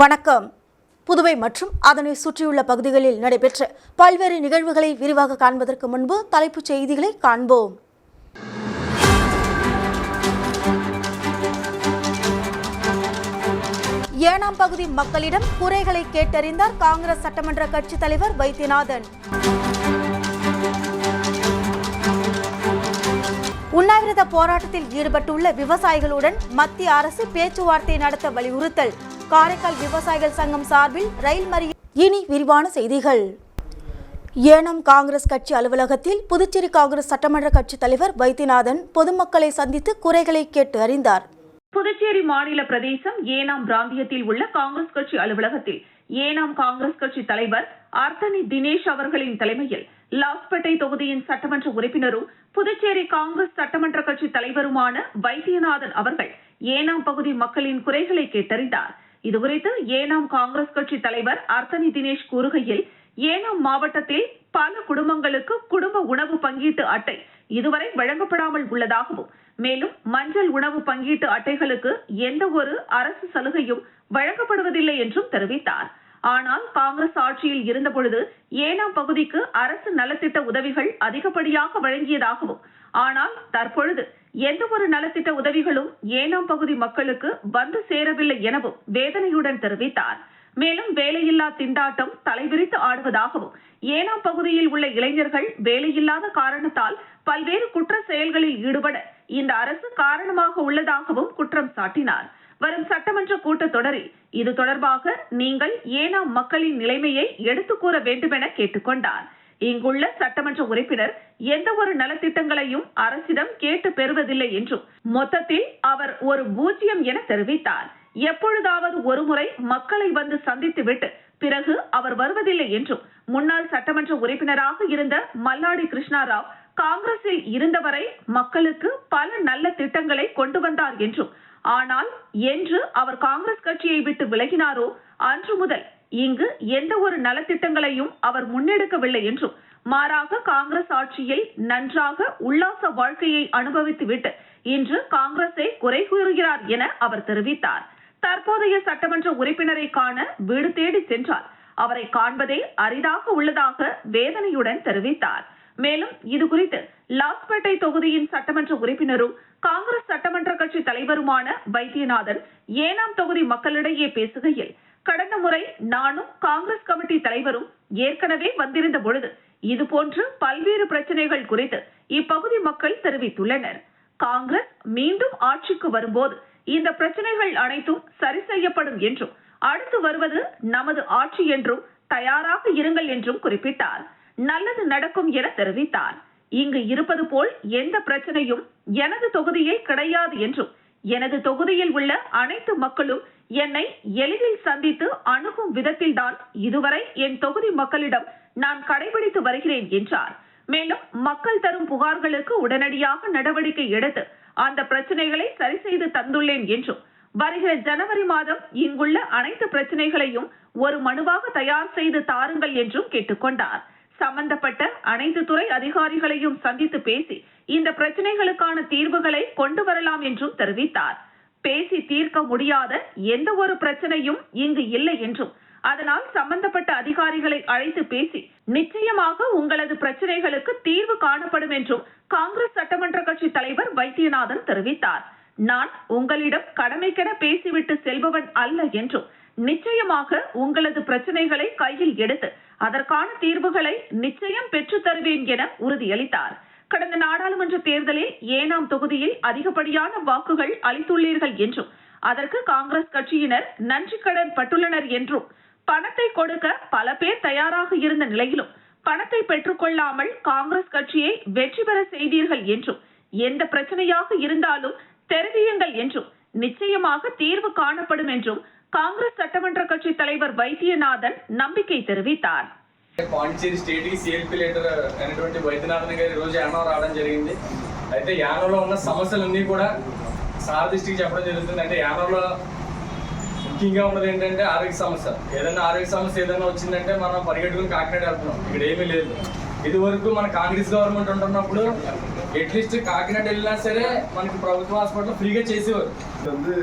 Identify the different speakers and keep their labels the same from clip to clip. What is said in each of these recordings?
Speaker 1: வணக்கம். புதுவை மற்றும் அதனை சுற்றியுள்ள பகுதிகளில் நடைபெற்ற பல்வேறு நிகழ்வுகளை விரிவாக காண்பதற்கு முன்பு தலைப்புச் செய்திகளை காண்போம். ஏனாம் பகுதி மக்களிடம் குறைகளை கேட்டறிந்தார் காங்கிரஸ் சட்டமன்ற கட்சித் தலைவர் வைத்தியநாதன். உண்ணாவிரத போராட்டத்தில் ஈடுபட்டுள்ள விவசாயிகளுடன் மத்திய அரசு பேச்சுவார்த்தை நடத்த வலியுறுத்தல். காரைக்கால் விவசாயிகள் சங்கம் சார்பில் ரயில் மறியல். இனி விரிவான செய்திகள். ஏனாம் காங்கிரஸ் கட்சி அலுவலகத்தில் புதுச்சேரி காங்கிரஸ் சட்டமன்ற கட்சித் தலைவர் வைத்தியநாதன் பொதுமக்களை சந்தித்து குறைகளை கேட்டு அறிந்தார்.
Speaker 2: புதுச்சேரி மாநில பிரதேசம் ஏனாம் பிராந்தியத்தில் உள்ள காங்கிரஸ் கட்சி அலுவலகத்தில் ஏனாம் காங்கிரஸ் கட்சி தலைவர் அர்த்தனி தினேஷ் அவர்களின் தலைமையில் லாஸ்பேட்டை தொகுதியின் சட்டமன்ற உறுப்பினரும் புதுச்சேரி காங்கிரஸ் சட்டமன்ற கட்சி தலைவருமான வைத்தியநாதன் அவர்கள் ஏனாம் பகுதி மக்களின் குறைகளை கேட்டறிந்தார். இதுகுறித்து ஏனாம் காங்கிரஸ் கட்சி தலைவர் அர்த்தனி தினேஷ் கூறுகையில், ஏனாம் மாவட்டத்தில் பல குடும்பங்களுக்கு குடும்ப உணவு பங்கீட்டு அட்டை இதுவரை வழங்கப்படாமல் உள்ளதாகவும், மேலும் மஞ்சள் உணவு பங்கீட்டு அட்டைகளுக்கு எந்த ஒரு அரசு சலுகையும் வழங்கப்படுவதில்லை என்றும் தெரிவித்தார். ஆனால் காங்கிரஸ் ஆட்சியில் இருந்தபொழுது ஏனாம் பகுதிக்கு அரசு நலத்திட்ட உதவிகள் அதிகப்படியாக வழங்கியதாகவும், ஆனால் தற்பொழுது எந்த ஒரு நலத்திட்ட உதவிகளும் ஏனாம் பகுதி மக்களுக்கு வந்து சேரவில்லை எனவும் வேதனையுடன் தெரிவித்தார். மேலும் வேலையில்லா திண்டாட்டம் தலைவிரித்து ஆடுவதாகவும், ஏனாம் பகுதியில் உள்ள இளைஞர்கள் வேலையில்லாத காரணத்தால் பல்வேறு குற்ற செயல்களில் ஈடுபட இந்த அரசு காரணமாக உள்ளதாகவும் குற்றம் சாட்டினார். வரும் சட்டமன்ற கூட்டத்தொடரில் இது தொடர்பாக நீங்கள் ஏனாம் மக்களின் நிலைமையை எடுத்துக் கூற வேண்டுமென கேட்டுக்கொண்டார். இங்குள்ள சட்டமன்ற உறுப்பினர் எந்த ஒரு நலத்திட்டங்களையும் அரசிடம் கேட்டு பெறுவதில்லை என்றும், மொத்தத்தில் அவர் ஒரு பூஜ்யம் என தெரிவித்தார். எப்பொழுதாவது ஒருமுறை மக்களை வந்து சந்தித்துவிட்டு பிறகு அவர் வருவதில்லை என்றும், முன்னாள் சட்டமன்ற உறுப்பினராக இருந்த மல்லாடி கிருஷ்ணாராவ் காங்கிரஸில் இருந்தவரை மக்களுக்கு பல நல்ல திட்டங்களை கொண்டு வந்தார் என்றும், ஆனால் என்று அவர் காங்கிரஸ் கட்சியை விட்டு விலகினாரோ அன்று முதல் இங்கு எந்த ஒரு நலத்திட்டங்களையும் அவர் முன்னெடுக்கவில்லை என்றும், மாறாக காங்கிரஸ் ஆட்சியில் நன்றாக உல்லாச வாழ்க்கையை அனுபவித்துவிட்டு இன்று காங்கிரஸை குறை கூறுகிறார் என அவர் தெரிவித்தார். தற்போதைய சட்டமன்ற உறுப்பினரை காண வீடு தேடி சென்றால் அவரை காண்பதே அரிதாக உள்ளதாக வேதனையுடன் தெரிவித்தார். மேலும் இதுகுறித்து லாஸ்பேட்டை தொகுதியின் சட்டமன்ற உறுப்பினரும் காங்கிரஸ் சட்டமன்ற கட்சி தலைவருமான வைத்தியநாதன் ஏனாம் தொகுதி மக்களிடையே பேசுகையில், கடந்த முறை நானும் காங்கிரஸ் கமிட்டி தலைவரும் ஏற்கனவே வந்திருந்த பொழுது இதுபோன்று பல்வேறு பிரச்சனைகள் குறித்து இப்பகுதி மக்கள் தெரிவித்துள்ளனர். காங்கிரஸ் மீண்டும் ஆட்சிக்கு வரும்போது இந்த பிரச்சனைகள் அனைத்தும் சரி செய்யப்படும் என்றும், அடுத்து வருவது நமது ஆட்சி என்றும் தயாராக இருங்கள் என்றும் குறிப்பிட்டார். நல்லது நடக்கும் என தெரிவித்தார். இங்கு இருப்பது போல் எந்த பிரச்சனையும் எனது தொகுதியில் கிடையாது என்றும், எனது தொகுதியில் உள்ள அனைத்து மக்களும் என்னை எளிதில் சந்தித்து அணுகும் விதத்தில்தான் இதுவரை என் தொகுதி மக்களிடம் நான் கடைபிடித்து வருகிறேன் என்றார். மேலும் மக்கள் தரும் புகார்களுக்கு உடனடியாக நடவடிக்கை எடுத்து அந்த பிரச்சனைகளை சரி செய்து தந்துள்ளேன் என்றும், வருகிற ஜனவரி மாதம் இங்குள்ள அனைத்து பிரச்சனைகளையும் ஒரு மனுவாக தயார் செய்து தாருங்கள் என்றும் கேட்டுக்கொண்டார். சம்பந்தப்பட்ட அனைத்து துறை அதிகாரிகளையும் சந்தித்து பேசி இந்த பிரச்சனைகளுக்கான தீர்வுகளை கொண்டு வரலாம் என்றும் தெரிவித்தார். பேசி தீர்க்க முடியாத எந்த ஒரு பிரச்சனையும் இங்கு இல்லை என்றும், அதனால் சம்பந்தப்பட்ட அதிகாரிகளை அழைத்து பேசி நிச்சயமாக உங்களது பிரச்சனைகளுக்கு தீர்வு காணப்படும் என்றும் காங்கிரஸ் சட்டமன்ற கட்சி தலைவர் வைத்தியநாதன் தெரிவித்தார். நான் உங்களிடம் கடமைக்கென பேசிவிட்டு செல்பவன் அல்ல என்றும், நிச்சயமாக உங்களது பிரச்சனைகளை கையில் எடுத்து அதற்கான தீர்வுகளை நிச்சயம் பெற்று தருவேன் என உறுதியளித்தார். கடந்த நாடாளுமன்ற தேர்தலில் ஏனாம் தொகுதியில் அதிகப்படியான வாக்குகள் அளித்துள்ளீர்கள் என்றும், அதற்கு காங்கிரஸ் கட்சியினர் நன்றி கடன் பட்டுள்ளனர் என்றும், பணத்தை கொடுக்க பல பேர் தயாராக இருந்த நிலையிலும் பணத்தை பெற்றுக்கொள்ளாமல் காங்கிரஸ் கட்சியை வெற்றி பெற செய்தீர்கள் என்றும், எந்த பிரச்சனையாக இருந்தாலும் தெரிவியுங்கள் என்றும், நிச்சயமாக தீர்வு காணப்படும் என்றும் కాంగ్రెస్ సట్టమంత్ర కక్షి தலைவர் వైద్యనాథన్ నம்பிக்கை தெரிவித்தார்.
Speaker 3: పాండిచేరి స్టేట్ కి సిఎల్పి లీడర్ అయినటువంటి వైద్యనాథన్ గారి రోజు యానం రావడం జరిగింది. అయితే యానంలో ఉన్న సమస్యలన్నీ కూడా సార్ దృష్టికి చెప్పడం జరుగుతుంది. అంటే యానంలో ముఖ్యంగా ఉన్నది ఏంటంటే ఆరోగ్య సమస్య. ఏదైనా ఆరోగ్య సమస్య ఏదైనా వచ్చిందంటే మనం పరిగెట్టుకుని కాకినాడ వెళ్తున్నాం. ఇక్కడ ఏమీ లేదు. ఇది వరకు మన కాంగ్రెస్ గవర్నమెంట్ ఉంటున్నప్పుడు అట్లీస్ట్ కాకినాడ వెళ్ళినా సరే మనకి ప్రభుత్వ హాస్పిటల్ ఫ్రీగా చేసేవారు.
Speaker 4: வந்து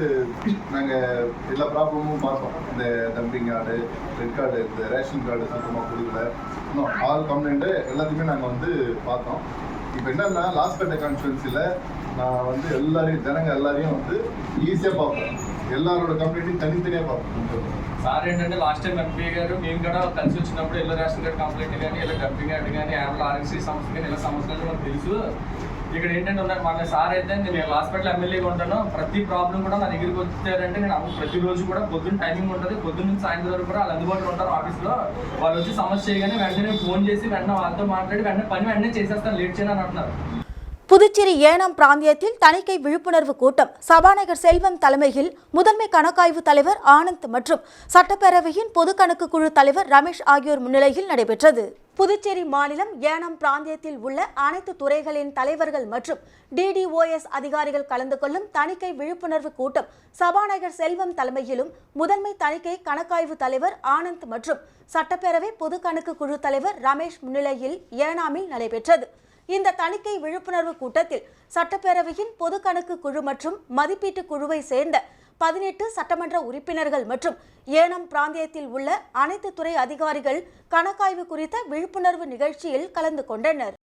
Speaker 4: நாங்கள் எல்லா ப்ராப்ளமும் பார்த்தோம். இந்த டம்பிங் கார்டு, ரெட் கார்டு, இந்த ரேஷன் கார்டு சுத்தமாக கொடுக்கல, இன்னும் ஆல் கம்ப்ளைண்ட்டு எல்லாத்தையுமே நாங்கள் வந்து பார்த்தோம். இப்போ என்னன்னா லாஸ்பேட்டை கான்ஸ்டுவன்சியில் நான் வந்து ஜனங்க எல்லாரையும் வந்து ஈஸியாக பார்ப்பேன். எல்லாரோட கம்ப்ளைண்ட்டையும் తనితనిயாக பார்ப்பேன்.
Speaker 3: సార్ ఏంటంటే లాస్ట్ టైం ఎంపీ గారు మేము కూడా కలిసి వచ్చినప్పుడు ఇలా రేషన్ కార్డ్ కంప్లైంట్ కానీ ఇలా డబ్బింగ్ యాడ్ కానీ యాభై ఆర్ఎన్సీ సమస్య కానీ ఇలా సమస్యలు మనకు తెలుసు. ఇక్కడ ఏంటంటే ఉన్నారు మన సార్ అయితే నేను హాస్పిటల్ ఎమ్మెల్యేగా ఉంటాను. ప్రతి ప్రాబ్లం కూడా నా దగ్గరికి వచ్చారంటే నేను ప్రతిరోజు కూడా పొద్దున్న టైమింగ్ ఉంటుంది, పొద్దున్న నుంచి సాయంత్రం వరకు కూడా వాళ్ళు అందుబాటులో ఉంటారు ఆఫీస్లో. వాళ్ళు వచ్చి సమస్య చేయగానే వెంటనే ఫోన్ చేసి వెంటనే వాళ్ళతో మాట్లాడి వెంటనే చేసేస్తాను, లేట్ చేయను అని అంటున్నారు.
Speaker 1: புதுச்சேரி ஏனாம் பிராந்தியத்தில் தணிக்கை விழிப்புணர்வு கூட்டம் சபாநாயகர் செல்வம் தலைமையில் முதன்மை கணக்காய்வு தலைவர் ஆனந்த் மற்றும் சட்டப்பேரவையின் பொது கணக்கு குழு தலைவர் ரமேஷ் ஆகியோர் முன்னிலையில் நடைபெற்றது. புதுச்சேரி மாநிலம் ஏனாம் பிராந்தியத்தில் உள்ள அனைத்து துறைகளின் தலைவர்கள் மற்றும் DDOS அதிகாரிகள் கலந்து கொள்ளும் தணிக்கை விழிப்புணர்வு கூட்டம் சபாநாயகர் செல்வம் தலைமையிலும் முதன்மை தணிக்கை கணக்காய்வு தலைவர் ஆனந்த் மற்றும் சட்டப்பேரவை பொது கணக்கு குழு தலைவர் ரமேஷ் முன்னிலையில் ஏனாமில் நடைபெற்றது. இந்த தணிக்கை விழிப்புணர்வு கூட்டத்தில் சட்டப்பேரவையின் பொது கணக்கு குழு மற்றும் மதிப்பீட்டு குழுவை சேர்ந்த 18 சட்டமன்ற உறுப்பினர்கள் மற்றும் ஏனாம் பிராந்தியத்தில் உள்ள அனைத்து துறை அதிகாரிகள் கணக்காய்வு குறித்த விழிப்புணர்வு நிகழ்ச்சியில் கலந்து கொண்டனர்.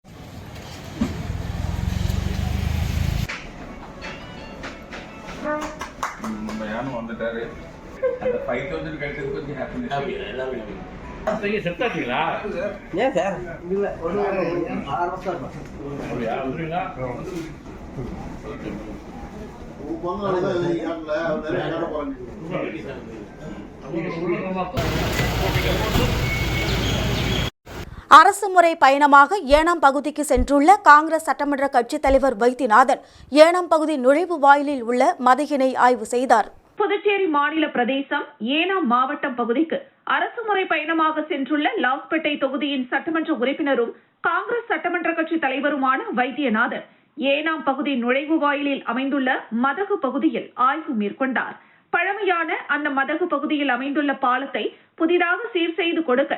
Speaker 5: செத்தாட்டீங்களா?
Speaker 6: ஏன் சார் இல்லை ஒரு 6 வருஷம்
Speaker 1: அரசு முறை பயணமாக ஏனாம் பகுதிக்கு சென்றுள்ள காங்கிரஸ் சட்டமன்ற கட்சித் தலைவர் வைத்தியநாதன் ஏனாம் பகுதி நுழைவு வாயிலில் உள்ள மதகினை ஆய்வு செய்தார்.
Speaker 2: புதுச்சேரி மாநில பிரதேசம் ஏனாம் மாவட்டம் பகுதிக்கு அரசுமுறை பயணமாக சென்றுள்ள லாஸ்பேட்டை தொகுதியின் சட்டமன்ற உறுப்பினரும் காங்கிரஸ் சட்டமன்ற கட்சி தலைவருமான வைத்தியநாதன் ஏனாம் பகுதி நுழைவு வாயிலில் அமைந்துள்ள மதகு பகுதியில் ஆய்வு மேற்கொண்டார். பழமையான அந்த மதகு பகுதியில் அமைந்துள்ள பாலத்தை புதிதாக சீர் செய்து கொடுக்க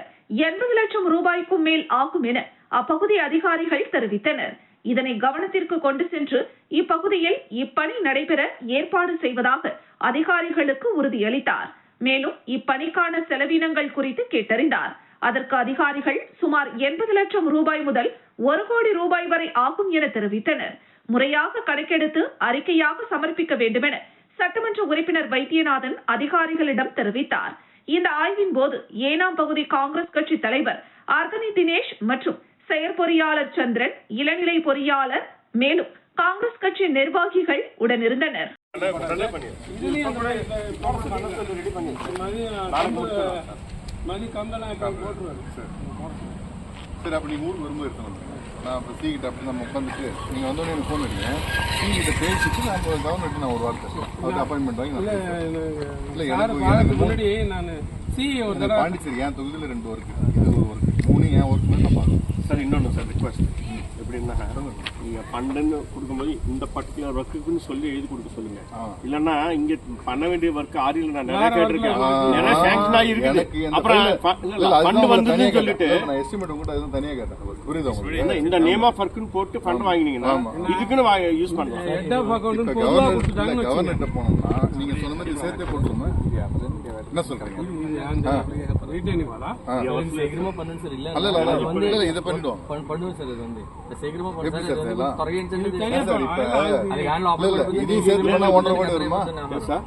Speaker 2: 80 லட்சம் ரூபாய்க்கும் மேல் ஆகும் என அப்பகுதி அதிகாரிகள் தெரிவித்தனர். இதனை கவனத்திற்கு கொண்டு சென்று இப்பகுதியில் இப்பணி நடைபெற ஏற்பாடு செய்வதாக அதிகாரிகளுக்கு உறுதியளித்தார். மேலும் இப்பணிக்கான செலவினங்கள் குறித்து கேட்டறிந்தார். அதற்கு அதிகாரிகள் சுமார் 80 லட்சம் ரூபாய் முதல் 1 கோடி ரூபாய் வரை ஆகும் என தெரிவித்தனர். முறையாக கணக்கெடுத்து அறிக்கையாக சமர்ப்பிக்க வேண்டும் என சட்டமன்ற உறுப்பினர் வைத்தியநாதன் அதிகாரிகளிடம் தெரிவித்தார். இந்த ஆய்வின் போது ஏனாம் பகுதி காங்கிரஸ் கட்சி தலைவர் அர்த்தனி தினேஷ் மற்றும் செயற்பொறியாளர் சந்திரன், இளநிலை பொறியாளர், மேலும் காங்கிரஸ் கட்சி நிர்வாகிகள் உடனிருந்தனர்.
Speaker 4: சரி, அப்போ நீங்கள் ஊருக்கு வரும்போது இருக்கணும். நான் இப்போ சீக்கிட்ட அப்படி நம்ம உட்காந்துட்டு நீங்கள் வந்தோடனே எனக்கு ஃபோன் எடுங்க. சீக்கிட்ட பேசிட்டு நான் இப்போ கவர்மெண்ட் நான் ஒரு வார்த்தை அதுக்கு அப்பாயின்மெண்ட் வாங்கி இல்லை எனக்கு முன்னாடி நான் பாண்டிச்சேரி என் தொகுதியில் 2 ஒர்க்கு, இது ஒரு ஒர்க்கு, 3 என் ஒர்க் நான் பார்க்கணும்.
Speaker 5: சார் இன்னொன்று சார் ரிக்வஸ்ட் எப்படின்னா நீங்கள் ஃபண்டுன்னு கொடுக்கும்போது இந்த பர்டிகுலர் ஒர்க்குன்னு சொல்லி எழுதி கொடுக்க சொல்லுங்க. இல்லைன்னா இங்கே பண்ண வேண்டிய ஒர்க் ஆரியில் நான் நிறைய கேட்டிருக்கேன், நிறைய சேங்ஷன் ஆகிருக்கு. அப்புறம் ஃபண்டு வந்ததுன்னு சொல்லிட்டு
Speaker 4: நான் எஸ்டிமேட் உங்கள்கிட்ட எதுவும் தனியாக கேட்டேன். புரியுது உங்களுக்கு?
Speaker 5: இந்த நேம் ஆஃப் ஒர்க்குன்னு போட்டு ஃபண்ட் வாங்கினீங்கன்னா இதுக்குன்னு யூஸ் பண்ணலாம்.
Speaker 4: கவர்மெண்ட்டை போனோம்னா நீங்கள் சொன்ன மாதிரி சேர்த்தே போட்டுருந்தோம். என்ன சொல்றீங்க? இதை பண்ணிடுவோம். இதையும் சேர்த்து பண்ணா 1.5 கோடி வருமா?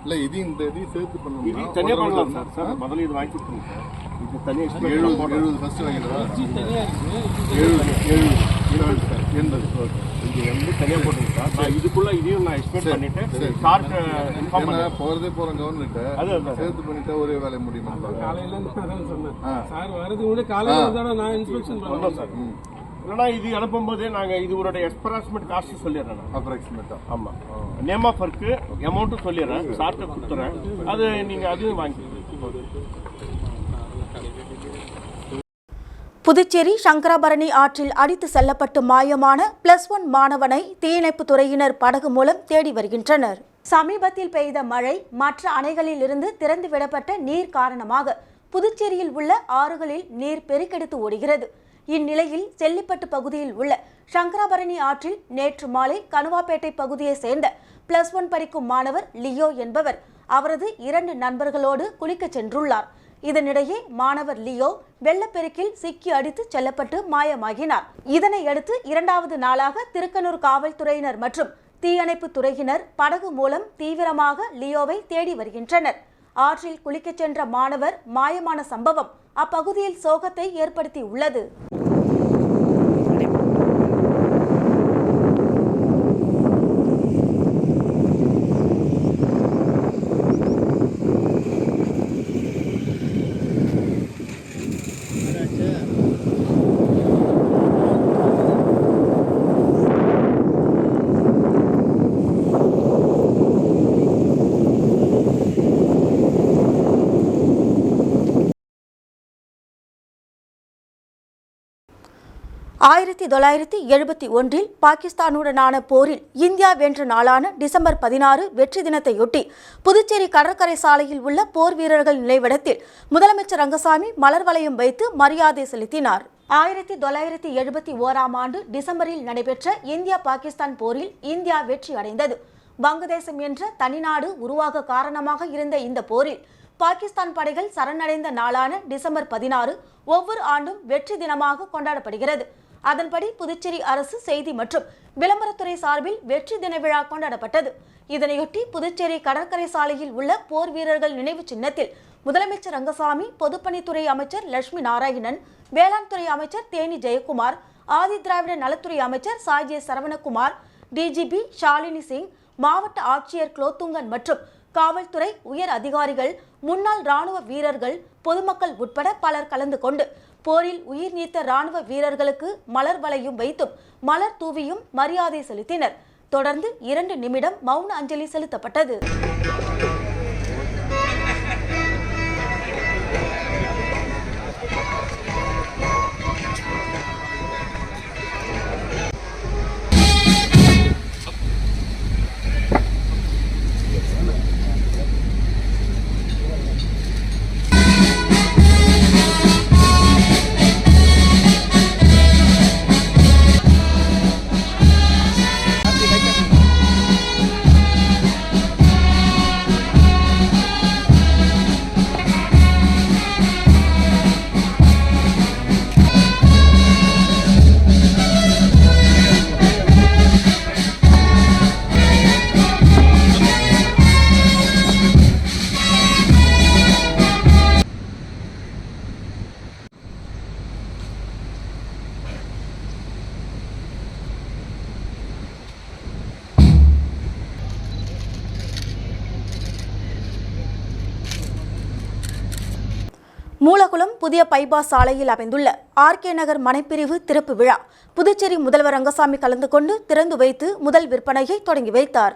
Speaker 4: இல்ல இதையும் சேர்த்து பண்ணணும்.
Speaker 5: தனியா பண்ணலாம் சார். முதல்ல இது வாங்கி கொடுத்துருங்க சார். இது தனியா
Speaker 4: 70 ஃபர்ஸ்ட் வாங்கிடுறோம். 70
Speaker 5: இது வந்து தனியா போட்டுருங்க சார். நான் இதுக்குள்ள இதையும் நான் எக்ஸ்பெக்ட் பண்ணிட்டு ஸ்டார்ட் இன்ஃபார்ம் பண்ண போறதே
Speaker 4: போறோம் கவர்மெண்ட் சேர்த்து பண்ணிட்டா ஒரே வேலை முடியுமா?
Speaker 7: காலையில அதான் சொன்னேன் சார், வரதுக்கு முன்னாடி காலையில நான் இன்ஸ்பெக்ஷன் பண்ணோம் சார்.
Speaker 5: இல்லைன்னா இது அனுப்பும்போதே நாங்கள் இது ஒரு எக்ஸ்பராக்சிமேட் காஸ்ட் சொல்லிடுறேன்.
Speaker 4: அப்ராக்சிமேட்டா?
Speaker 5: ஆமாம், நேம் ஆஃப் ஒர்க்கு அமௌண்ட்டும் சொல்லிடுறேன், சார்ட்டை கொடுத்துறேன். அது நீங்கள் அதுவும் வாங்கிக்கோங்க.
Speaker 1: புதுச்சேரி சங்கராபரணி ஆற்றில் அடித்து செல்லப்பட்டு மாயமான +1 மாணவனை தீயணைப்பு துறையினர் படகு மூலம் தேடி வருகின்றனர். சமீபத்தில் பெய்த மழை, மற்ற அணைகளில் இருந்து திறந்துவிடப்பட்ட நீர் காரணமாக புதுச்சேரியில் உள்ள ஆறுகளில் நீர் பெருக்கெடுத்து ஓடுகிறது. இந்நிலையில் செல்லிப்பட்டு பகுதியில் உள்ள சங்கராபரணி ஆற்றில் நேற்று மாலை கணுவாப்பேட்டை பகுதியை சேர்ந்த +1 படிக்கும் மாணவர் லியோ என்பவர் அவரது 2 நண்பர்களோடு குளிக்கச் சென்றுள்ளார். இதனிடையே மாணவர் லியோ வெள்ளப்பெருக்கில் சிக்கி அடித்து செல்லப்பட்டு மாயமாகினார். இதனையடுத்து 2வது நாளாக திருக்கனூர் காவல்துறையினர் மற்றும் தீயணைப்பு துறையினர் படகு மூலம் தீவிரமாக லியோவை தேடி வருகின்றனர். ஆற்றில் குளிக்கச் சென்ற மாணவர் மாயமான சம்பவம் அப்பகுதியில் சோகத்தை ஏற்படுத்தியுள்ளது. ஆயிரத்தி 1971 பாகிஸ்தானுடனான போரில் இந்தியா வென்ற நாளான டிசம்பர் 16 வெற்றி தினத்தையொட்டி புதுச்சேரி கடற்கரை சாலையில் உள்ள போர் வீரர்கள் நினைவிடத்தில் முதலமைச்சர் ரங்கசாமி மலர் வளையம் வைத்து மரியாதை செலுத்தினார். 1971ஆம் ஆண்டு டிசம்பரில் நடைபெற்ற இந்தியா பாகிஸ்தான் போரில் இந்தியா வெற்றி அடைந்தது. வங்கதேசம் என்ற தனிநாடு உருவாக காரணமாக இருந்த இந்த போரில் பாகிஸ்தான் படைகள் சரணடைந்த நாளான டிசம்பர் 16 ஒவ்வொரு ஆண்டும் வெற்றி தினமாக கொண்டாடப்படுகிறது. அதன்படி புதுச்சேரி அரசு செய்தி மற்றும் விளம்பரத்துறை சார்பில் வெற்றி தின விழா கொண்டாடப்பட்டது. இதனையொட்டி புதுச்சேரி கடற்கரை சாலையில் உள்ள போர் வீரர்கள் நினைவு சின்னத்தில் முதலமைச்சர் ரங்கசாமி, பொதுப்பணித்துறை அமைச்சர் லட்சுமி நாராயணன், வேளாண் துறை அமைச்சர் தேனி ஜெயக்குமார், ஆதி திராவிட நலத்துறை அமைச்சர் சாய்ஜே சரவணகுமார், டிஜிபி ஷாலினி சிங், மாவட்ட ஆட்சியர் குலோத்துங்கன் மற்றும் காவல்துறை உயர் அதிகாரிகள், முன்னாள் ராணுவ வீரர்கள், பொதுமக்கள் உட்பட பலர் கலந்து கொண்டு போரில் உயிர் நீத்த ராணுவ வீரர்களுக்கு மலர் வளையும் வைத்தும் மலர் தூவியும் மரியாதை செலுத்தினர். தொடர்ந்து 2 நிமிடம் மௌன அஞ்சலி செலுத்தப்பட்டது. மூலகுளம் புதிய பைபாஸ் சாலையில் அமைந்துள்ள ஆர்கே நகர் மனைப்பிரிவு திறப்பு விழா புதுச்சேரி முதல்வர் ரங்கசாமி கலந்து கொண்டு திறந்து வைத்து முதல் விற்பனையை தொடங்கி வைத்தார்.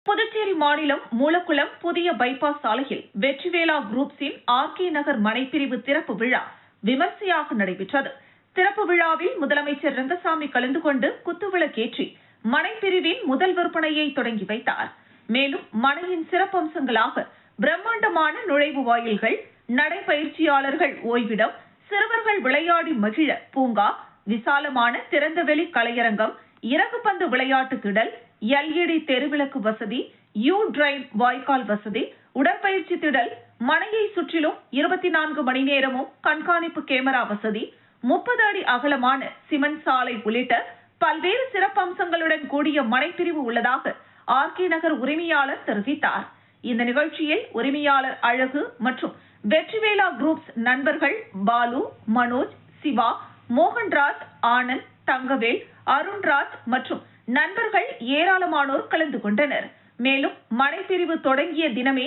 Speaker 2: புதுச்சேரி மாநிலம் மூலகுளம் புதிய பைபாஸ் சாலையில் வெற்றிவேலா குரூப்ஸின் ஆர்கே நகர் மனைப்பிரிவு திறப்பு விழா விமர்சையாக நடைபெற்றது. திறப்பு விழாவில் முதலமைச்சர் ரங்கசாமி கலந்து கொண்டு குத்துவிளக்கேற்றி மனைப்பிரிவின் முதல் விற்பனையை தொடங்கி வைத்தார். மேலும் மனையின் சிறப்பம்சங்களாக பிரம்மாண்டமான நுழைவு வாயில்கள், நடைபயிற்சியாளர்கள் ஓய்விடம், சிறுவர்கள் விளையாடி மகிழ பூங்கா, விசாலமான திறந்தவெளி கலையரங்கம், இறகுப்பந்து விளையாட்டு திடல், LED தெருவிளக்கு வசதி, யூ-டிரைன் வாய்க்கால் வசதி, உடற்பயிற்சி திடல், மனையை சுற்றிலும் 24 மணி நேரமும் கண்காணிப்பு கேமரா வசதி, 30 அடி அகலமான சிமெண்ட் சாலை உள்ளிட்ட பல்வேறு சிறப்பம்சங்களுடன் கூடிய மனைப்பிரிவு உள்ளதாக ஆர்கே நகர் உரிமையாளர் தெரிவித்தார். இந்த நிகழ்ச்சியில் உரிமையாளர் அழகு மற்றும் வெற்றிவேலா குரூப்ஸ் நண்பர்கள் பாலு, மனோஜ், சிவா, மோகன்ராஜ், ஆனந்த், தங்கவேல், அருண்ராஜ் மற்றும் நண்பர்கள் ஏராளமானோர் கலந்து கொண்டனர். மேலும் மனைப்பிரிவு தொடங்கிய தினமே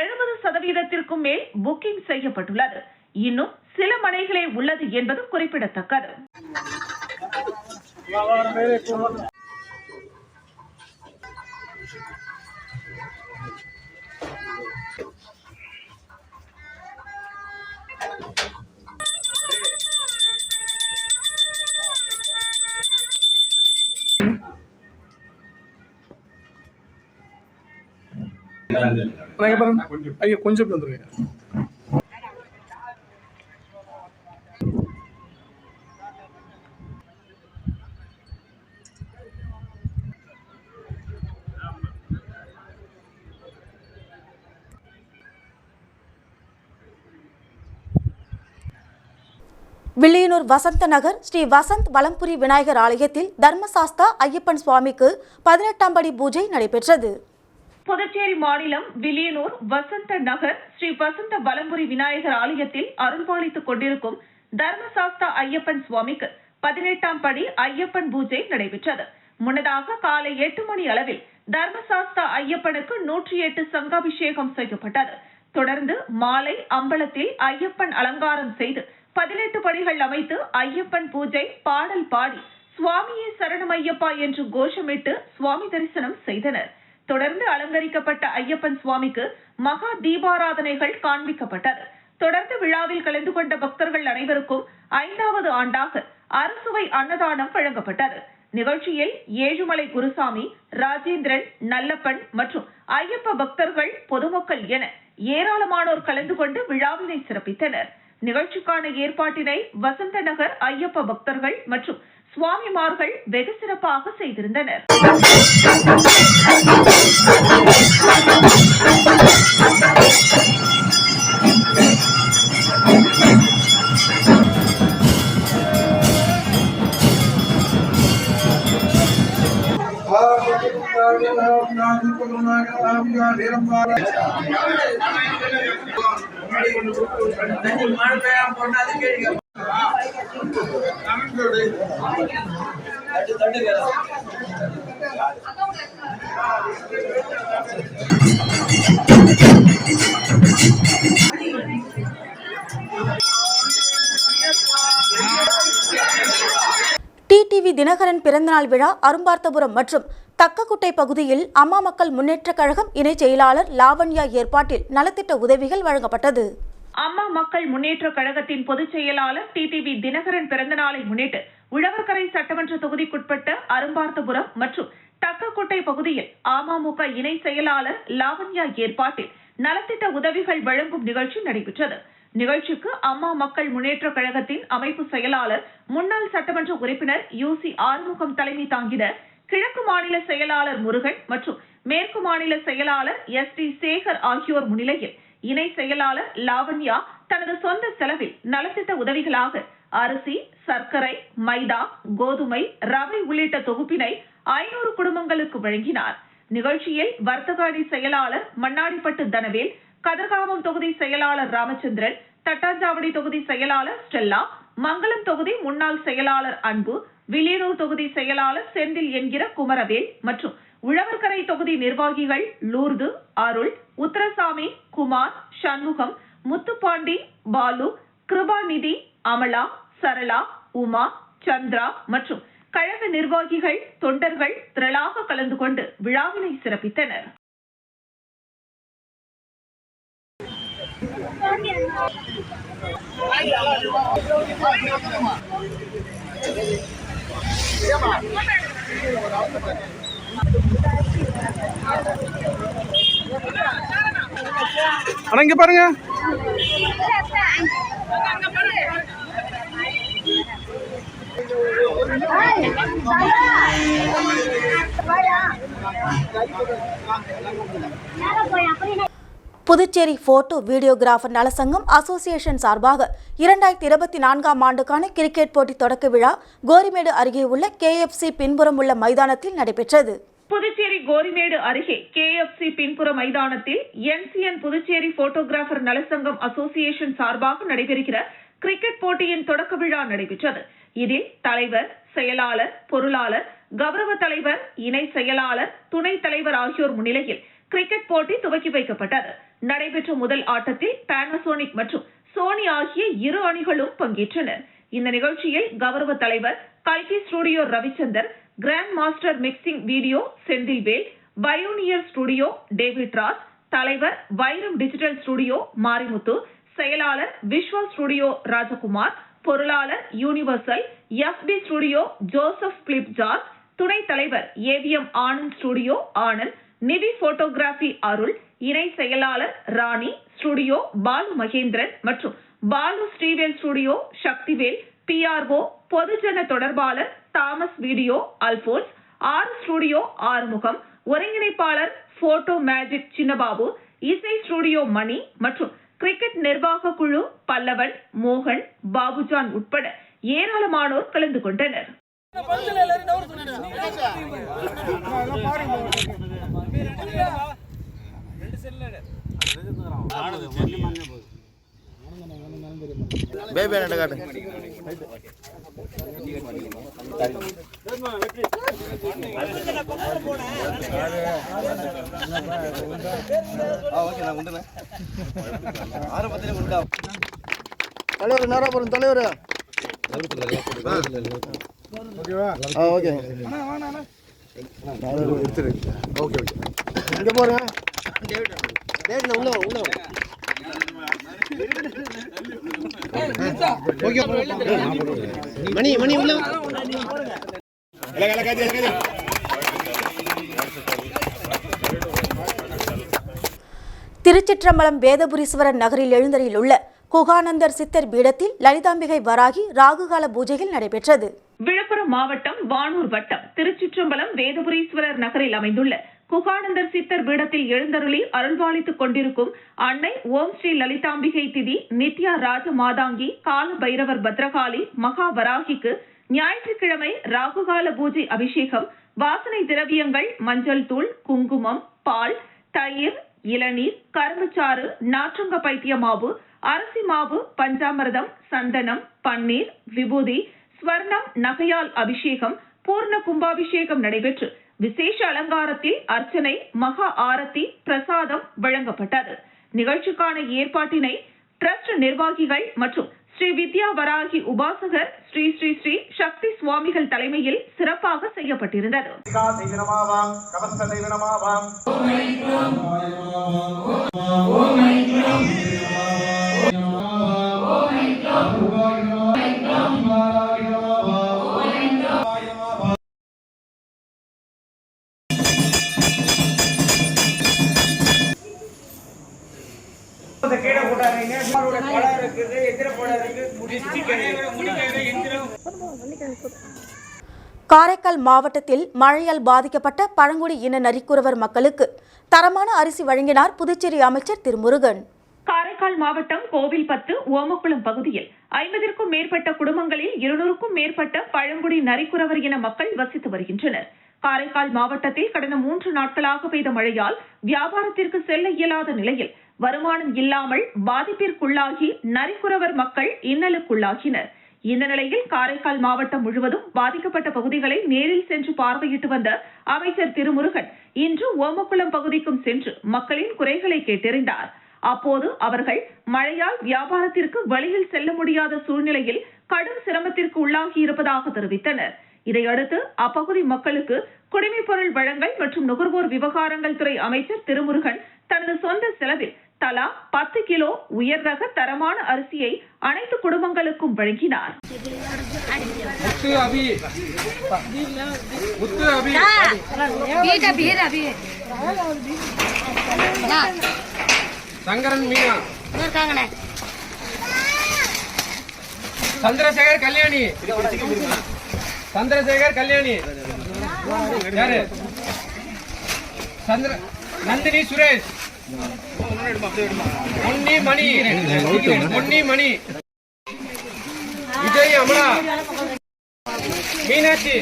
Speaker 2: 70% மேல் புக்கிங் செய்யப்பட்டுள்ளது. இன்னும் சில மனைகளே உள்ளது என்பது குறிப்பிடத்தக்கது.
Speaker 7: கொஞ்சம் வந்துருங்க.
Speaker 1: வில்லியனூர் வசந்த நகர் ஸ்ரீ வசந்த் வலம்புரி விநாயகர் ஆலயத்தில் தர்மசாஸ்தா ஐயப்பன் சுவாமிக்கு 18ஆம் படி பூஜை நடைபெற்றது.
Speaker 2: புதுச்சேரி மாநிலம் வில்லியனூர் வசந்த நகர் ஸ்ரீ வசந்த வலம்புரி விநாயகர் ஆலயத்தில் அருள்பாலித்துக் கொண்டிருக்கும் தர்மசாஸ்தா ஐயப்பன் சுவாமிக்கு 18ஆம் படி ஐயப்பன் பூஜை நடைபெற்றது. முன்னதாக காலை 8 மணி அளவில் தர்மசாஸ்தா ஐயப்பனுக்கு 108 சங்காபிஷேகம் செய்யப்பட்டது. தொடர்ந்து மாலை அம்பலத்தில் ஐயப்பன் அலங்காரம் செய்து 18 படிகள் அமைத்து ஐயப்பன் பூஜை பாடல் பாடி சுவாமியே சரணமையப்பா என்று கோஷமிட்டு சுவாமி தரிசனம் செய்தனர். தொடர்ந்து அலங்கரிக்கப்பட்ட ஐயப்பன் சுவாமிக்கு மகா தீபாராதனைகள் காண்பிக்கப்பட்டது. தொடர்ந்து விழாவில் கலந்து கொண்ட பக்தர்கள் அனைவருக்கும் 5வது ஆண்டாக அறுசுவை அன்னதானம் வழங்கப்பட்டது. நிகழ்ச்சியில் ஏழுமலை குருசாமி, ராஜேந்திரன், நல்லப்பன் மற்றும் ஐயப்ப பக்தர்கள், பொதுமக்கள் என ஏராளமானோர் கலந்து கொண்டு விழாவினை சிறப்பித்தனர். நிகழ்ச்சிக்கான ஏற்பாட்டினை வசந்த நகர் ஐயப்ப பக்தர்கள் மற்றும் சுவாமிமார்கள் வெகு சிறப்பாக செய்திருந்தனர்.
Speaker 1: டிடிவி தினகரன் பிறந்தநாள் விழா அரும்பார்த்தபுரம் மற்றும் தக்கக்குட்டை பகுதியில் அம்மா மக்கள் முன்னேற்றக் கழகம் இணை செயலாளர் லாவண்யா ஏற்பாட்டில் நலத்திட்ட உதவிகள் வழங்கப்பட்டது.
Speaker 2: அம்மா மக்கள் முன்னேற்றக் கழகத்தின் பொதுச் செயலாளர் டிடிவி தினகரன் பிறந்தநாளை முன்னிட்டு உழவர்கரை சட்டமன்ற தொகுதிக்குட்பட்ட அரும்பார்த்தபுரம் மற்றும் தக்கக்குட்டை பகுதியில் அமமுக இணை செயலாளர் லாவண்யா ஏற்பாட்டில் நலத்திட்ட உதவிகள் வழங்கும் நிகழ்ச்சி நடைபெற்றது. நிகழ்ச்சிக்கு அம்மா மக்கள் முன்னேற்றக் கழகத்தின் அமைப்பு செயலாளர் முன்னாள் சட்டமன்ற உறுப்பினர் யூசி ஆறுமுகம் தலைமை தாங்கின கிழக்கு மாநில செயலாளர் முருகன் மற்றும் மேற்கு மாநில செயலாளர் எஸ்டி சேகர் ஆகியோர் முன்னிலையில் இணை செயலாளர் லாவண்யா தனது சொந்த செலவில் நலத்திட்ட உதவிகளாக அரிசி, சர்க்கரை, மைதா, கோதுமை, ரவை உள்ளிட்ட தொகுப்பினை 500 குடும்பங்களுக்கு வழங்கினார். நிகழ்ச்சியில் வர்த்தக அணி செயலாளர் மண்ணாடிப்பட்டு தனவேல், கதிர்காமம் தொகுதி செயலாளர் ராமச்சந்திரன், தட்டாஞ்சாவடி தொகுதி செயலாளர் ஸ்டெல்லா, மங்கலம் தொகுதி முன்னாள் செயலாளர் அன்பு, வில்லியனூர் தொகுதி செயலாளர் செந்தில் என்கிற குமரவேல் மற்றும் உழவர்கரை தொகுதி நிர்வாகிகள் லூர்து, அருள், உத்தரசாமி, குமார், சண்முகம், முத்துப்பாண்டி, பாலு, கிருபாநிதி, அமலா, சரளா, உமா, சந்திரா மற்றும் கழக நிர்வாகிகள், தொண்டர்கள் திரளாக கலந்து கொண்டு விழாவினை சிறப்பித்தனர்.
Speaker 7: அண்ணா இங்க பாருங்க.
Speaker 1: புதுச்சேரி போட்டோ வீடியோகிராஃபர் நலசங்கம் அசோசியேஷன் சார்பாக 2024ஆம் ஆண்டுக்கான கிரிக்கெட் போட்டி தொடக்க விழா கோரிமேடு அருகே உள்ள KFC பின்புறம் உள்ள மைதானத்தில் நடைபெற்றது.
Speaker 2: புதுச்சேரி கோரிமேடு அருகே KFC பின்புற மைதானத்தில் NCN புதுச்சேரி போட்டோகிராஃபர் நலசங்கம் அசோசியேஷன் சார்பாக நடைபெறுகிற கிரிக்கெட் போட்டியின் தொடக்க விழா நடைபெற்றது. இதில் தலைவர், செயலாளர், பொருளாளர், கௌரவ தலைவர், இணை செயலாளர், துணைத் தலைவர் ஆகியோர் முன்னிலையில் கிரிக்கெட் போட்டி துவக்கி வைக்கப்பட்டது. நடைபெற்ற முதல் ஆட்டத்தில் பானாசோனிக் மற்றும் சோனி ஆகிய இரு அணிகளும் பங்கேற்றனர். இந்த நிகழ்ச்சியில் கௌரவ தலைவர் கல்கி studio Ravichandar, grand master mixing video Senthilvel, pioneer studio David Ross, தலைவர் வைரம் டிஜிட்டல் ஸ்டுடியோ மாரிமுத்து, செயலாளர் விஸ்வா ஸ்டுடியோ ராஜகுமார், பொருளாளர் universal FB studio Joseph Philip George, துணைத் தலைவர் AVM ஆனந்த் ஸ்டுடியோ ஆனந்த், நிதி போட்டோகிராபி அருள், இணை செயலாளர் ராணி ஸ்டுடியோ பாலு மகேந்திரன் மற்றும் பாலு ஸ்ரீவேல் ஸ்டுடியோ சக்திவேல், PRO பொதுஜன தொடர்பாளர் Thomas video Alphonse, studio Arumugam, ஒருங்கிணைப்பாளர் போட்டோ மேஜிக் சின்னபாபு, இசை ஸ்டுடியோ மணி மற்றும் கிரிக்கெட் நிர்வாக குழு, பல்லவன், மோகன், பாபுஜான் உட்பட ஏராளமானோர் கலந்து கொண்டனர்.
Speaker 6: தலைவர் நாராபுரம் தலைவர் ஓகே ஓகே இங்கே போகிறேன் உள்ள ஓகே மணி உள்ள
Speaker 1: திருச்சிற்றம்பலம் வேதபுரீஸ்வரர் நகரில் எழுந்தருளியுள்ள குகானந்தர் சித்தர் பீடத்தில் லலிதாம்பிகை வராகி ராகுகால பூஜைகள் நடைபெற்றது.
Speaker 2: விழுப்புரம் மாவட்டம் வானூர் வட்டம் திருச்சிற்றம்பலம் வேதபுரீஸ்வரர் நகரில் அமைந்துள்ள குகானந்தர் சித்தர் பீடத்தில் எழுந்தருளி அருள்பாலித்துக் கொண்டிருக்கும் அன்னை ஓம் ஸ்ரீ லலிதாம்பிகை திதி நித்யா ராஜ மாதாங்கி கால பைரவர் பத்ரகாளி மகாவராகிக்கு ஞாயிற்றுக்கிழமை ராகுகால பூஜை அபிஷேகம், வாசனை திரவியங்கள், மஞ்சள் தூள், குங்குமம், பால், தயிர், இளநீர், கரும்புச்சாறு, நாற்றங்க பைத்திய மாவு, அரிசி மாவு, பஞ்சாமிர்தம், சந்தனம், பன்னீர், விபூதி, ஸ்வர்ணம், நகையால் அபிஷேகம், பூர்ண கும்பாபிஷேகம் நடைபெற்று விசேஷ அலங்காரத்தில் அர்ச்சனை, மகா ஆரத்தி, பிரசாதம் வழங்கப்பட்டது. நிகழ்ச்சிக்கான ஏற்பாட்டினை டிரஸ்ட் நிர்வாகிகள் மற்றும் ஸ்ரீ வித்யா வராகி உபாசகர் ஸ்ரீ ஸ்ரீ ஸ்ரீ சக்தி சுவாமிகள் தலைமையில் சிறப்பாக செய்யப்பட்டிருந்தது.
Speaker 1: காரைக்கால் மாவட்டத்தில் மழையால் பாதிக்கப்பட்ட பழங்குடி இன நரிக்குறவர் மக்களுக்கு தரமான அரிசி வழங்கினார் புதுச்சேரி அமைச்சர் திருமுருகன்.
Speaker 2: காரைக்கால் மாவட்டம் கோவில்பத்து, ஓமக்குளம் பகுதியில் 50க்கும் மேற்பட்ட குடும்பங்களில் 200க்கும் மேற்பட்ட பழங்குடி நரிக்குறவர் இன மக்கள் வசித்து வருகின்றனர். காரைக்கால் மாவட்டத்தில் கடந்த 3 நாட்களாக பெய்த மழையால் வியாபாரத்திற்கு செல்ல இயலாத நிலையில் வருமானம் இல்லாமல் பாதிப்பிற்குள்ளாகி நரிக்குறவர் மக்கள் இன்னலுக்குள்ளாகினர். இந்த நிலையில் காரைக்கால் மாவட்டம் முழுவதும் பாதிக்கப்பட்ட பகுதிகளை நேரில் சென்று பார்வையிட்டு வந்த அமைச்சர் திருமுருகன் இன்று ஓமக்குளம் பகுதிக்கும் சென்று மக்களின் குறைகளை கேட்டறிந்தார். அப்போது அவர்கள் மழையால் வியாபாரத்திற்கு வழியில் செல்ல முடியாத சூழ்நிலையில் கடும் சிரமத்திற்கு உள்ளாகி இருப்பதாக தெரிவித்தனர். இதையடுத்து அப்பகுதி மக்களுக்கு குடிமைப் பொருள் வழங்கல் மற்றும் நுகர்வோர் விவகாரங்கள் துறை அமைச்சர் திருமுருகன் தனது சொந்த செலவில் தலா 10 கிலோ உயர் ரக தரமான அரிசியை அனைத்து குடும்பங்களுக்கும் வழங்கினார்.
Speaker 7: சங்கரன் மீனா, சந்திரசேகர் கல்யாணி, சந்திரசேகர் கல்யாணி, யாரு? நந்தினி சுரேஷ், பொன்னி மணி, விஜய் அமலா, மீனாட்சி.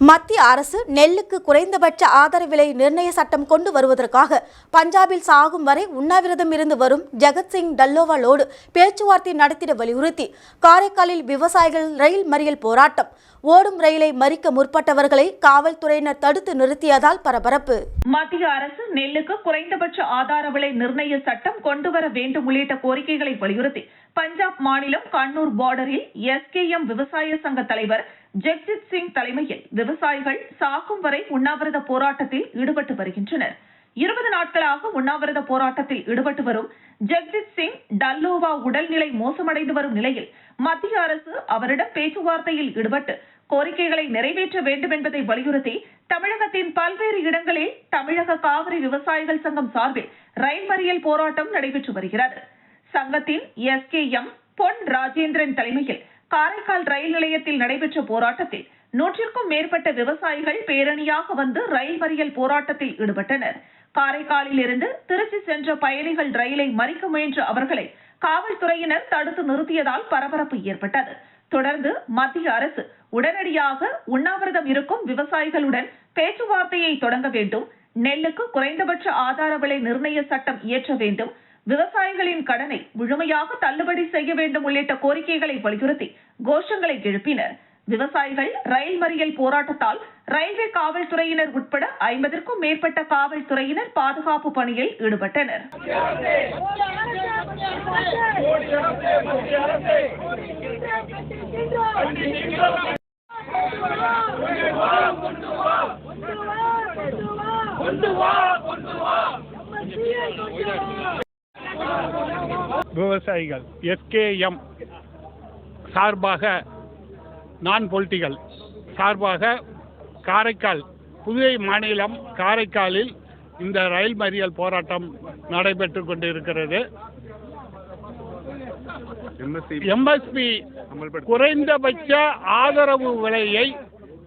Speaker 1: மத்திய அரசு நெல்லுக்கு குறைந்தபட்ச ஆதரவு விலை நிர்ணய சட்டம் கொண்டு வருவதற்காக பஞ்சாபில் சாகும் வரை உண்ணாவிரதம் இருந்து வரும் ஜெகத்சிங் டல்லோவாலோடு பேச்சுவார்த்தை நடத்திட வலியுறுத்தி காரைக்காலில் விவசாயிகள் ரயில் மறியல் போராட்டம். ஓடும் ரயிலை மறிக்க முற்பட்டவர்களை காவல்துறையினர் தடுத்து நிறுத்தியதால் பரபரப்பு.
Speaker 2: மத்திய அரசு நெல்லுக்கு குறைந்தபட்ச ஆதார விலை நிர்ணய சட்டம் கொண்டுவர வேண்டும் உள்ளிட்ட கோரிக்கைகளை வலியுறுத்தி பஞ்சாப் மாநிலம் கண்ணூர் பார்டரில் SKM விவசாய சங்க தலைவர் ஜெகஜித் சிங் தலைமையில் விவசாயிகள் சாகும் வரை உண்ணாவிரத போராட்டத்தில் ஈடுபட்டு வருகின்றனர். 20 நாட்களாக உண்ணாவிரத போராட்டத்தில் ஈடுபட்டு வரும் ஜெகஜித் சிங் டல்லோவா உடல்நிலை மோசமடைந்து வரும் நிலையில் மத்திய அரசு அவரிடம் பேச்சுவார்த்தையில் ஈடுபட்டு கோரிக்கைகளை நிறைவேற்ற வேண்டும் என்பதை வலியுறுத்தி தமிழகத்தின் பல்வேறு இடங்களில் தமிழக காவிரி விவசாயிகள் சங்கம் சார்பில் ரயில் மறியல் போராட்டம் நடைபெற்று வருகிறது. சங்கத்தின் SKM பொன் ராஜேந்திரன் தலைமையில் காரைக்கால் ரயில் நிலையத்தில் நடைபெற்ற போராட்டத்தில் 100க்கும் மேற்பட்ட விவசாயிகள் பேரணியாக வந்து ரயில் மறியல் போராட்டத்தில் ஈடுபட்டனர். காரைக்காலில் இருந்து திருச்சி சென்ற பயணிகள் ரயிலை மறிக்க முயன்ற அவர்களை காவல்துறையினர் தடுத்து நிறுத்தியதால் பரபரப்பு ஏற்பட்டது. தொடர்ந்து மத்திய அரசு உடனடியாக உண்ணாவிரதம் இருக்கும் விவசாயிகளுடன் பேச்சுவார்த்தையை தொடங்க வேண்டும், நெல்லுக்கு குறைந்தபட்ச ஆதார விலை நிர்ணய சட்டம் இயற்ற வேண்டும், விவசாயிகளின் கடனை முழுமையாக தள்ளுபடி செய்ய வேண்டும் உள்ளிட்ட கோரிக்கைகளை வலியுறுத்தி கோஷங்களை எழுப்பினர். விவசாயிகள் ரயில் மறியல் போராட்டத்தால் ரயில்வே காவல்துறையினர் உட்பட 50க்கும் மேற்பட்ட காவல்துறையினர் பாதுகாப்பு பணியில் ஈடுபட்டனர்.
Speaker 8: விவசாயிகள் SKM சார்பாக நான் பொலிட்டிக்கல் சார்பாக காரைக்கால் புதுவை மாநிலம் காரைக்காலில் இந்த ரயில் மறியல் போராட்டம் நடைபெற்று கொண்டிருக்கிறது. MSP குறைந்தபட்ச ஆதரவு விலையை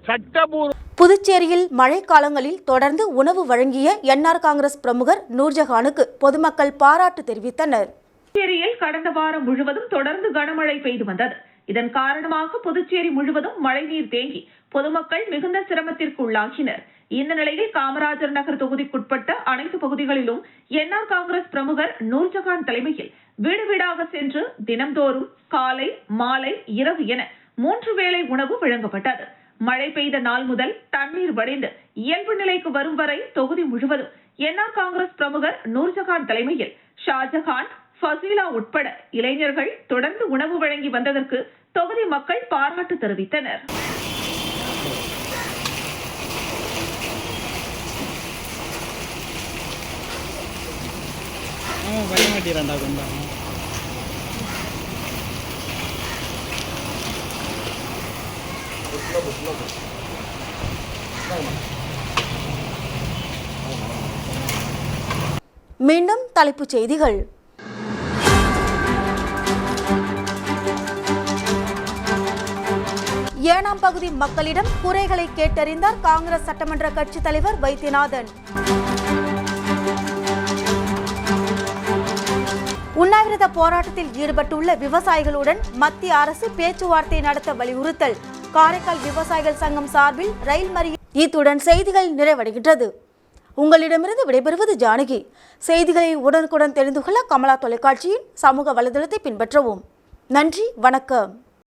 Speaker 8: சட்டபூர்வ
Speaker 1: புதுச்சேரியில் மழைக்காலங்களில் தொடர்ந்து உணவு வழங்கிய என்ஆர் காங்கிரஸ் பிரமுகர் நூர்ஜஹானுக்கு பொதுமக்கள் பாராட்டு தெரிவித்தனர்.
Speaker 2: புதுச்சேரியில் கடந்த வாரம் முழுவதும் தொடர்ந்து கனமழை பெய்து வந்தது. இதன் காரணமாக புதுச்சேரி முழுவதும் மழைநீர் தேங்கி பொதுமக்கள் மிகுந்த சிரமத்திற்கு உள்ளாகினர். இந்த நிலையில் காமராஜர் நகர் தொகுதிக்குட்பட்ட அனைத்து பகுதிகளிலும் என்ஆர் காங்கிரஸ் பிரமுகர் நூர்ஜஹான் தலைமையில் வீடு வீடாக சென்று தினம்தோறும் காலை, மாலை, இரவு என 3 வேளை உணவு வழங்கப்பட்டது. மழை பெய்த நாள் முதல் தண்ணீர் வடிந்து இயல்பு நிலைக்கு வரும் வரை தொகுதி முழுவதும் என்ஆர் காங்கிரஸ் பிரமுகர் நூர்ஜஹான் தலைமையில் ஷாஜஹான், ஃபசீலா உட்பட இளைஞர்கள் தொடர்ந்து உணவு வழங்கி வந்ததற்கு தொகுதி மக்கள் பாராட்டு தெரிவித்தனர்.
Speaker 1: மீண்டும் தலைப்புச் செய்திகள். ஏனாம் பகுதி மக்களிடம் குறைகளை கேட்டறிந்தார் காங்கிரஸ் சட்டமன்ற கட்சித் தலைவர் வைத்தியநாதன். உண்ணாவிரத போராட்டத்தில் ஈடுபட்டுள்ள விவசாயிகளுடன் மத்திய அரசு பேச்சுவார்த்தை நடத்த வலியுறுத்தல். காரைக்கால் விவசாயிகள் சங்கம் சார்பில் ரயில் மறியல். இத்துடன் செய்திகள் நிறைவடைகின்றது. உங்களிடமிருந்து விடைபெறுவது ஜானகி. செய்திகளை உடனுக்குடன் தெரிந்து கொள்ள கமலா தொலைக்காட்சியின் சமூக வலைதளத்தை பின்பற்றவும். நன்றி, வணக்கம்.